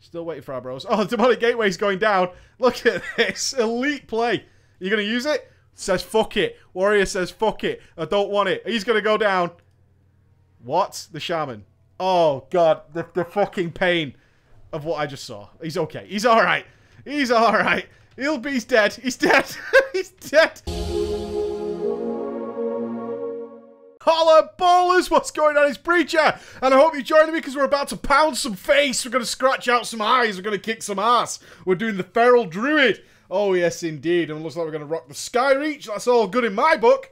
Still waiting for our bros. Oh, the demonic gateway's going down. Look at this. Elite play. You going to use it? Says fuck it. Warrior says fuck it. I don't want it. He's going to go down. What? The shaman. Oh, God. The fucking pain of what I just saw. He's okay. He's alright. He's alright. He's dead. He's dead. He's dead. Holla ballers, what's going on? It's Preacher, and I hope you're joining me because we're about to pound some face, we're going to scratch out some eyes, we're going to kick some ass. We're doing the feral Druid. Oh yes indeed, and it looks like we're going to rock the Sky Reach. That's all good in my book.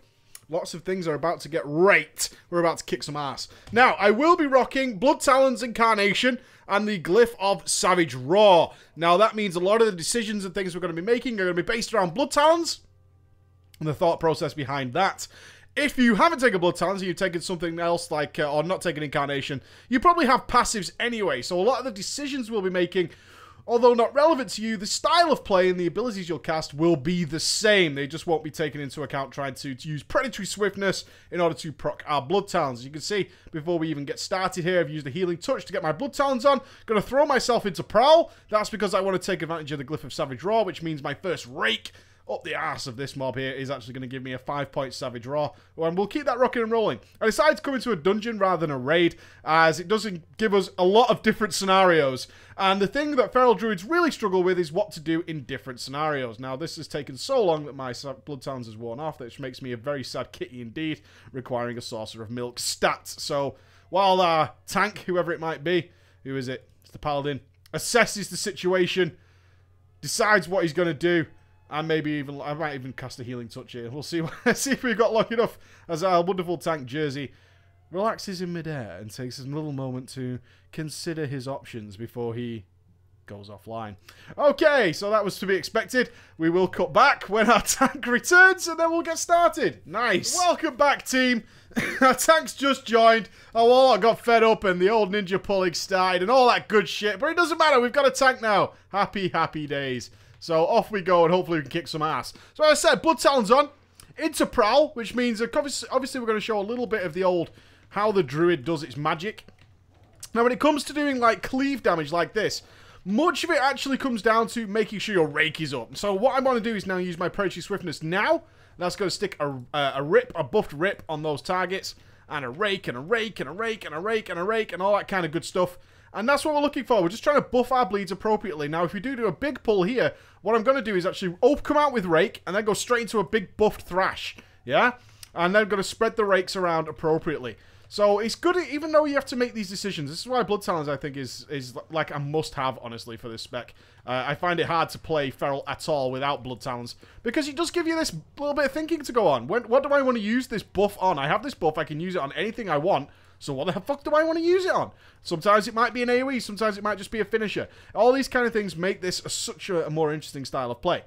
Lots of things are about to get raped. We're about to kick some ass. Now, I will be rocking Blood Talon's Incarnation and the Glyph of Savage Roar. Now that means a lot of the decisions and things we're going to be making are going to be based around Blood Talons and the thought process behind that. If you haven't taken Blood Talons, you've taken something else like, or not taken Incarnation, you probably have passives anyway. So a lot of the decisions we'll be making, although not relevant to you, the style of play and the abilities you'll cast will be the same. They just won't be taken into account trying to use Predatory Swiftness in order to proc our Blood Talons. As you can see, before we even get started here, I've used a Healing Touch to get my Blood Talons on. Going to throw myself into Prowl. That's because I want to take advantage of the Glyph of Savage Roar, which means my first Rake up the arse of this mob here is actually going to give me a 5-point Savage Roar. And we'll keep that rocking and rolling. I decided to come into a dungeon rather than a raid, as it doesn't give us a lot of different scenarios. And the thing that Feral Druids really struggle with is what to do in different scenarios. Now, this has taken so long that my Blood Talons has worn off, which makes me a very sad kitty indeed, requiring a Sorcerer of Milk stats. So, while our tank, whoever it might be, who is it? It's the Paladin, assesses the situation, decides what he's going to do, and maybe even, I might even cast a Healing Touch here. We'll see, see if we've got long enough as our wonderful tank Jersey relaxes in midair and takes a little moment to consider his options before he goes offline. Okay, so that was to be expected. We will cut back when our tank returns and then we'll get started. Nice. Welcome back, team. Our tank's just joined. Oh, well, I got fed up and the old ninja pulling started and all that good shit. But it doesn't matter. We've got a tank now. Happy, happy days. So off we go and hopefully we can kick some ass. So as I said, Blood Talons on. Into Prowl, which means obviously we're going to show a little bit of the old how the Druid does its magic. Now when it comes to doing like cleave damage like this, much of it actually comes down to making sure your Rake is up. So what I want to do is now use my Predatory Swiftness now. That's going to stick a rip, a buffed rip on those targets. And a Rake, and a Rake, and a Rake, and a Rake, and a Rake, and all that kind of good stuff. And that's what we're looking for. We're just trying to buff our bleeds appropriately. Now, if we do a big pull here, what I'm going to do is actually come out with Rake and then go straight into a big buffed Thrash. Yeah? And then I'm going to spread the Rakes around appropriately. So it's good, even though you have to make these decisions. This is why Blood Talons, I think, is like a must-have, honestly, for this spec. I find it hard to play Feral at all without Blood Talons, because it does give you this little bit of thinking to go on. What do I want to use this buff on? I have this buff, I can use it on anything I want. So what the fuck do I want to use it on? Sometimes it might be an AoE, sometimes it might just be a finisher. All these kind of things make this such a more interesting style of play.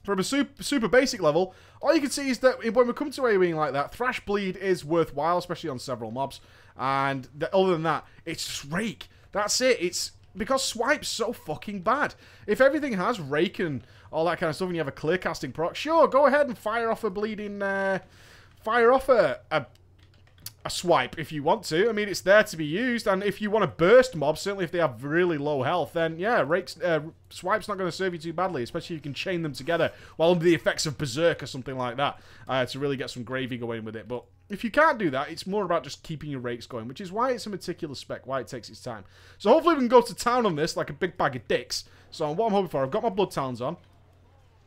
From a super basic level, all you can see is that when we come to AoEing like that, Thrash Bleed is worthwhile, especially on several mobs. And other than that, it's just Rake. That's it. It's because Swipe's so fucking bad. If everything has Rake and all that kind of stuff and you have a clear casting proc, sure, go ahead and fire off a bleeding... fire off a swipe if you want to. I mean, it's there to be used, and if you want to burst mobs, certainly if they have really low health, then yeah, Swipe's not going to serve you too badly, especially if you can chain them together while under the effects of Berserk or something like that to really get some gravy going with it. But if you can't do that, it's more about just keeping your Rakes going, which is why it's a meticulous spec, why it takes its time. So hopefully we can go to town on this like a big bag of dicks. So what I'm hoping for, I've got my Blood Talons on.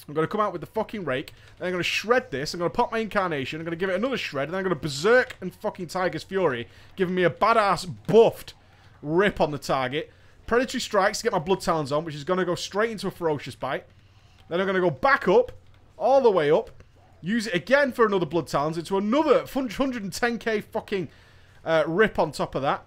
I'm going to come out with the fucking Rake, then I'm going to shred this, I'm going to pop my Incarnation, I'm going to give it another shred, and then I'm going to Berserk and fucking Tiger's Fury, giving me a badass buffed rip on the target. Predatory Strikes to get my Blood Talons on, which is going to go straight into a Ferocious Bite. Then I'm going to go back up, all the way up, use it again for another Blood Talons, into another 110k fucking rip on top of that.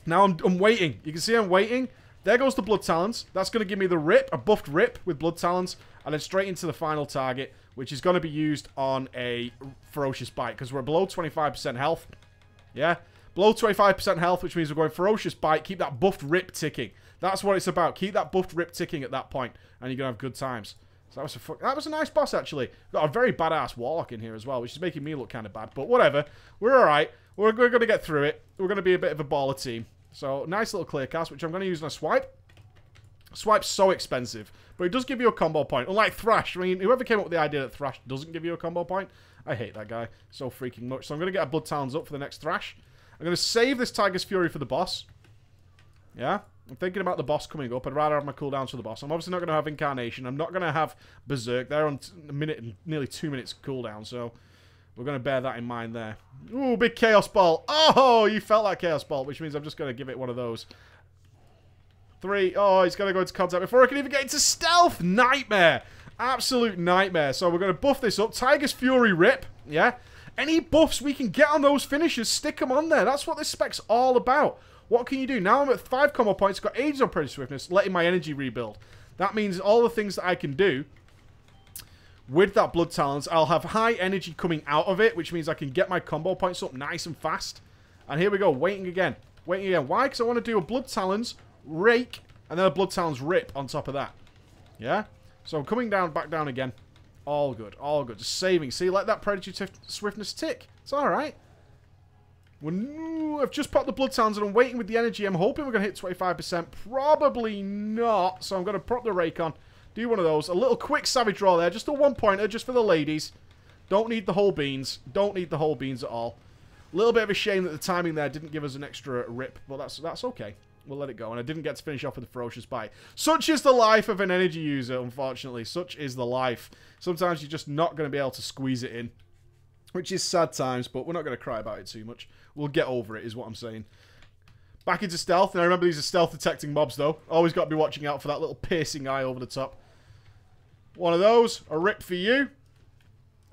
Now I'm waiting. You can see I'm waiting. There goes the Blood Talons. That's going to give me the rip, a buffed rip with Blood Talons, and then straight into the final target, which is going to be used on a Ferocious Bite, because we're below 25% health. Yeah? Below 25% health, which means we're going Ferocious Bite, keep that buffed rip ticking. That's what it's about. Keep that buffed rip ticking at that point, and you're going to have good times. So that was a nice boss, actually. Got a very badass Warlock in here as well, which is making me look kind of bad, but whatever. We're alright. We're going to get through it. We're going to be a bit of a baller team. So, nice little clear cast, which I'm going to use on a swipe. Swipe's so expensive, but it does give you a combo point. Unlike Thrash, I mean, whoever came up with the idea that Thrash doesn't give you a combo point, I hate that guy so freaking much. So I'm going to get a Blood Talons up for the next Thrash. I'm going to save this Tiger's Fury for the boss. Yeah? I'm thinking about the boss coming up. I'd rather have my cooldowns for the boss. I'm obviously not going to have Incarnation. I'm not going to have Berserk. They're on a minute and nearly 2 minutes cooldown, so we're going to bear that in mind there. Ooh, big Chaos Ball. Oh, you felt that Chaos Ball, which means I'm just going to give it one of those. 3. Oh, he's got to go into contact before I can even get into stealth. Nightmare. Absolute nightmare. So we're going to buff this up. Tiger's Fury Rip. Yeah. Any buffs we can get on those finishers, stick them on there. That's what this spec's all about. What can you do? Now I'm at 5 combo points. Got ages on Predator Swiftness. Letting my energy rebuild. That means all the things that I can do with that Blood Talons, I'll have high energy coming out of it, which means I can get my combo points up nice and fast. And here we go. Waiting again. Waiting again. Why? Because I want to do a Blood Talons Rake, and then a Blood Talons Rip on top of that. Yeah? So I'm coming down, back down again. All good, all good. Just saving. See, let that Predator Swiftness tick. It's alright. I've just popped the Blood Talons and I'm waiting with the energy. I'm hoping we're going to hit 25%. Probably not. So I'm going to prop the Rake on. Do one of those. A little quick Savage Draw there. Just a one-pointer, just for the ladies. Don't need the whole beans. Don't need the whole beans at all. A little bit of a shame that the timing there didn't give us an extra rip. But that's okay. We'll let it go. And I didn't get to finish off with the Ferocious Bite. Such is the life of an energy user, unfortunately. Such is the life. Sometimes you're just not going to be able to squeeze it in. Which is sad times, but we're not going to cry about it too much. We'll get over it, is what I'm saying. Back into stealth. And I remember these are stealth detecting mobs, though. Always got to be watching out for that little piercing eye over the top. One of those. A rip for you.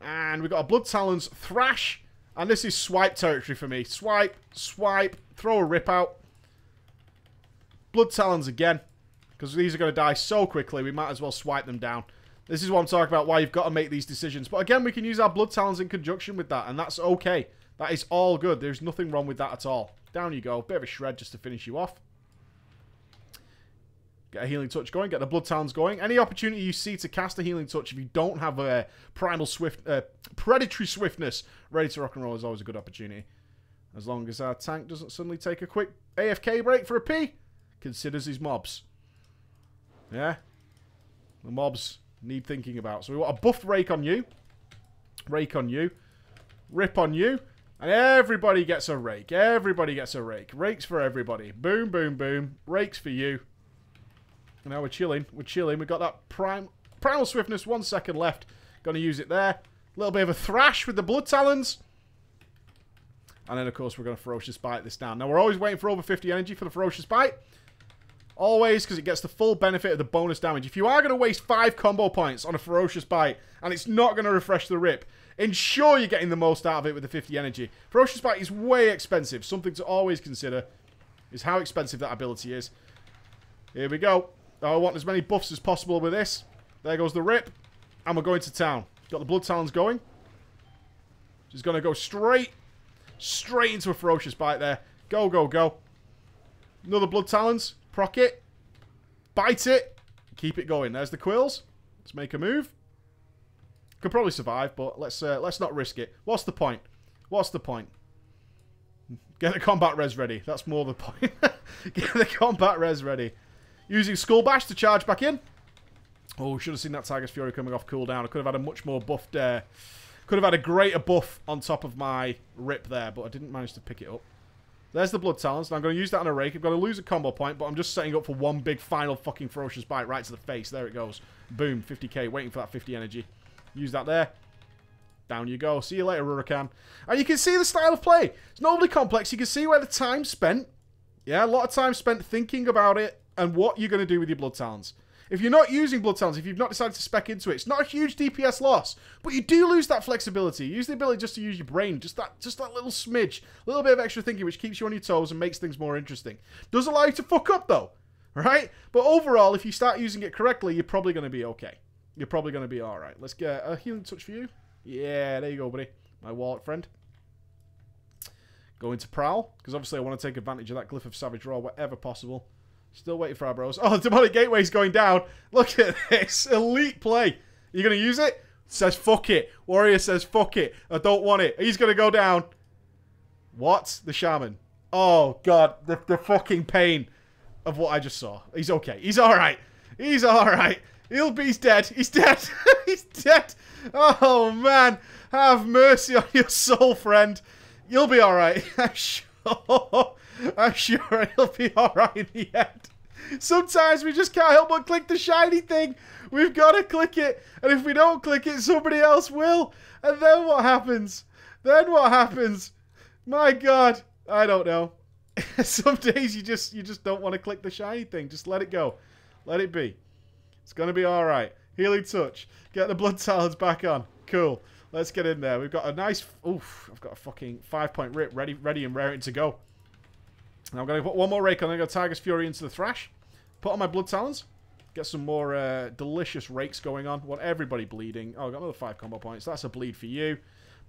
And we've got a Blood Talons Thrash. And this is swipe territory for me. Swipe, swipe, throw a rip out. Blood Talons again, because these are going to die so quickly, we might as well swipe them down. This is what I'm talking about, why you've got to make these decisions. But again, we can use our Blood Talons in conjunction with that, and that's okay. That is all good. There's nothing wrong with that at all. Down you go. Bit of a shred just to finish you off. Get a Healing Touch going. Get the Blood Talons going. Any opportunity you see to cast a Healing Touch if you don't have a Predatory Swiftness ready to rock and roll is always a good opportunity. As long as our tank doesn't suddenly take a quick AFK break for a P. Considers his mobs. Yeah? The mobs need thinking about. So we want a buffed Rake on you. Rake on you. Rip on you. And everybody gets a Rake. Everybody gets a Rake. Rakes for everybody. Boom, boom, boom. Rakes for you. And now we're chilling. We're chilling. We've got that Primal Swiftness. 1 second left. Gonna use it there. A little bit of a Thrash with the Blood Talons. And then, of course, we're going to Ferocious Bite this down. Now, we're always waiting for over 50 energy for the Ferocious Bite. Always, because it gets the full benefit of the bonus damage. If you are going to waste 5 combo points on a Ferocious Bite, and it's not going to refresh the rip, ensure you're getting the most out of it with the 50 energy. Ferocious Bite is way expensive. Something to always consider is how expensive that ability is. Here we go. I want as many buffs as possible with this. There goes the rip. And we're going to town. Got the Blood Talons going. She's going to go straight into a Ferocious Bite there. Go, go, go. Another Blood Talons. Proc it. Bite it. Keep it going. There's the quills. Let's make a move. Could probably survive, but let's not risk it. What's the point? What's the point? Get the combat res ready. That's more the point. Get the combat res ready. Using Skull Bash to charge back in. Oh, should have seen that Tiger's Fury coming off cooldown. I could have had a much more buffed... could have had a greater buff on top of my rip there, but I didn't manage to pick it up. There's the Blood Talons. Now I'm going to use that on a Rake. I'm going to lose a combo point, but I'm just setting up for one big final fucking Ferocious Bite right to the face. There it goes. Boom. 50k. Waiting for that 50 energy. Use that there. Down you go. See you later, Huracan. And you can see the style of play. It's not overly complex. You can see where the time spent. Yeah, a lot of time spent thinking about it and what you're going to do with your Blood Talons. If you're not using Blood Talons, if you've not decided to spec into it, it's not a huge DPS loss, but you do lose that flexibility. You use the ability just to use your brain, just that little smidge, a little bit of extra thinking, which keeps you on your toes and makes things more interesting. Does allow you to fuck up, though, right? But overall, if you start using it correctly, you're probably going to be okay. You're probably going to be all right. Let's get a Healing Touch for you. Yeah, there you go, buddy. My wallet friend. Go into Prowl, because obviously I want to take advantage of that Glyph of Savage Roar wherever possible. Still waiting for our bros. Oh, the Demonic Gateway's going down. Look at this. Elite play. You going to use it? Says fuck it. Warrior says fuck it. I don't want it. He's going to go down. What? The Shaman. Oh, God. The fucking pain of what I just saw. He's okay. He's alright. He's alright. He's dead. He's dead. He's dead. Oh, man. Have mercy on your soul, friend. You'll be alright. I'm sure he'll be alright in the end. Sometimes we just can't help but click the shiny thing. We've got to click it. And if we don't click it, somebody else will. And then what happens? Then what happens? My God. I don't know. Some days you just don't want to click the shiny thing. Just let it go. Let it be. It's going to be alright. Healing touch. Get the blood talons back on. Cool. Let's get in there. We've got a nice... Oof. I've got a fucking 5-point rip ready and raring to go. Now I'm going to put one more rake on. I'm going to go Tiger's Fury into the Thrash. Put on my blood talons. Get some more delicious rakes going on. Want everybody bleeding. Oh, I got another 5 combo points. That's a bleed for you.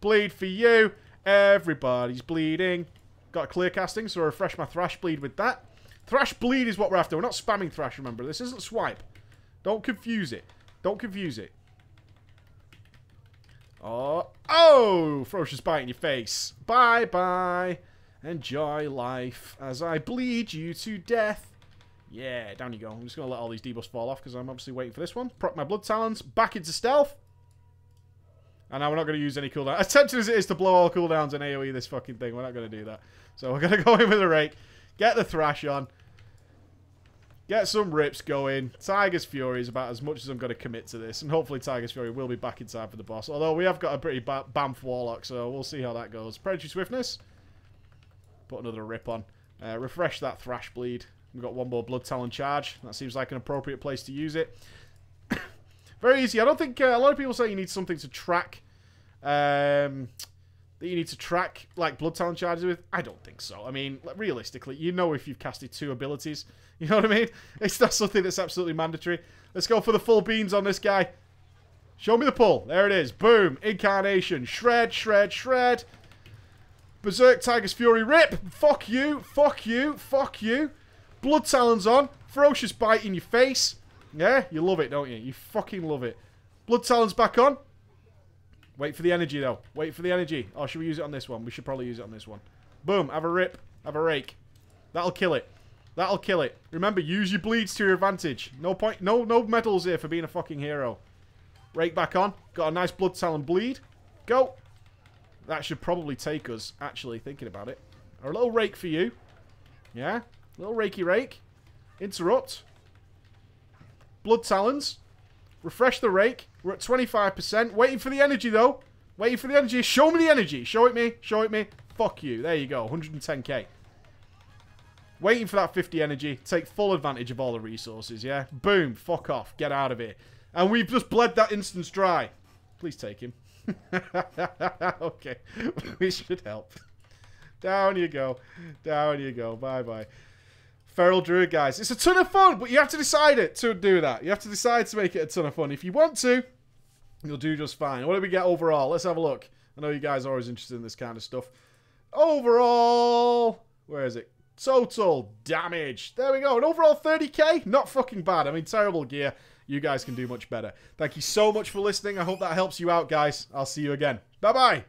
Bleed for you. Everybody's bleeding. Got a clear casting, so I'll refresh my Thrash bleed with that. Thrash bleed is what we're after. We're not spamming Thrash, remember. This isn't swipe. Don't confuse it. Don't confuse it. Oh! Ferocious bite in your face. Bye-bye. Enjoy life as I bleed you to death. Yeah, down you go. I'm just going to let all these debuffs fall off because I'm obviously waiting for this one. Proc my blood talons. Back into stealth. And now we're not going to use any cooldown. As tempting as it is to blow all cooldowns and AoE this fucking thing, we're not going to do that. So we're going to go in with a rake. Get the Thrash on. Get some rips going. Tiger's Fury is about as much as I'm going to commit to this. And hopefully Tiger's Fury will be back in time for the boss. Although we have got a pretty bamf Warlock, so we'll see how that goes. Predatory Swiftness. Put another rip on. Refresh that Thrash bleed. We've got one more Blood Talon charge. That seems like an appropriate place to use it. Very easy. I don't think... a lot of people say you need something to track... that you need to track, like, Blood Talon charges with. I don't think so. I mean, realistically, you know if you've casted 2 abilities. You know what I mean? It's not something that's absolutely mandatory. Let's go for the full beans on this guy. Show me the pull. There it is. Boom. Incarnation. Shred, shred, shred. Berserk Tiger's Fury. Rip. Fuck you. Fuck you. Fuck you. Blood Talons on. Ferocious bite in your face. Yeah? You love it, don't you? You fucking love it. Blood Talons back on. Wait for the energy, though. Wait for the energy. Oh, should we use it on this one? We should probably use it on this one. Boom. Have a rip. Have a rake. That'll kill it. That'll kill it. Remember, use your bleeds to your advantage. No point. No medals here for being a fucking hero. Rake back on. Got a nice Blood Talon bleed. Go. That should probably take us, actually, thinking about it. A little rake for you. Yeah? Little rakey rake. Interrupt. Blood Talons. Refresh the rake. We're at 25%. Waiting for the energy, though. Waiting for the energy. Show me the energy. Show it me. Show it me. Fuck you. There you go. 110k. Waiting for that 50 energy. Take full advantage of all the resources, yeah? Boom. Fuck off. Get out of here. And we've just bled that instance dry. Please take him. Okay. We should help. Down you go. Down you go. Bye-bye. Feral Druid, guys. It's a ton of fun, but you have to decide it to do that. You have to decide to make it a ton of fun. If you want to, you'll do just fine. What did we get overall? Let's have a look. I know you guys are always interested in this kind of stuff. Overall, where is it? Total damage. There we go. An overall 30k. Not fucking bad. I mean, terrible gear. You guys can do much better. Thank you so much for listening. I hope that helps you out, guys. I'll see you again. Bye-bye.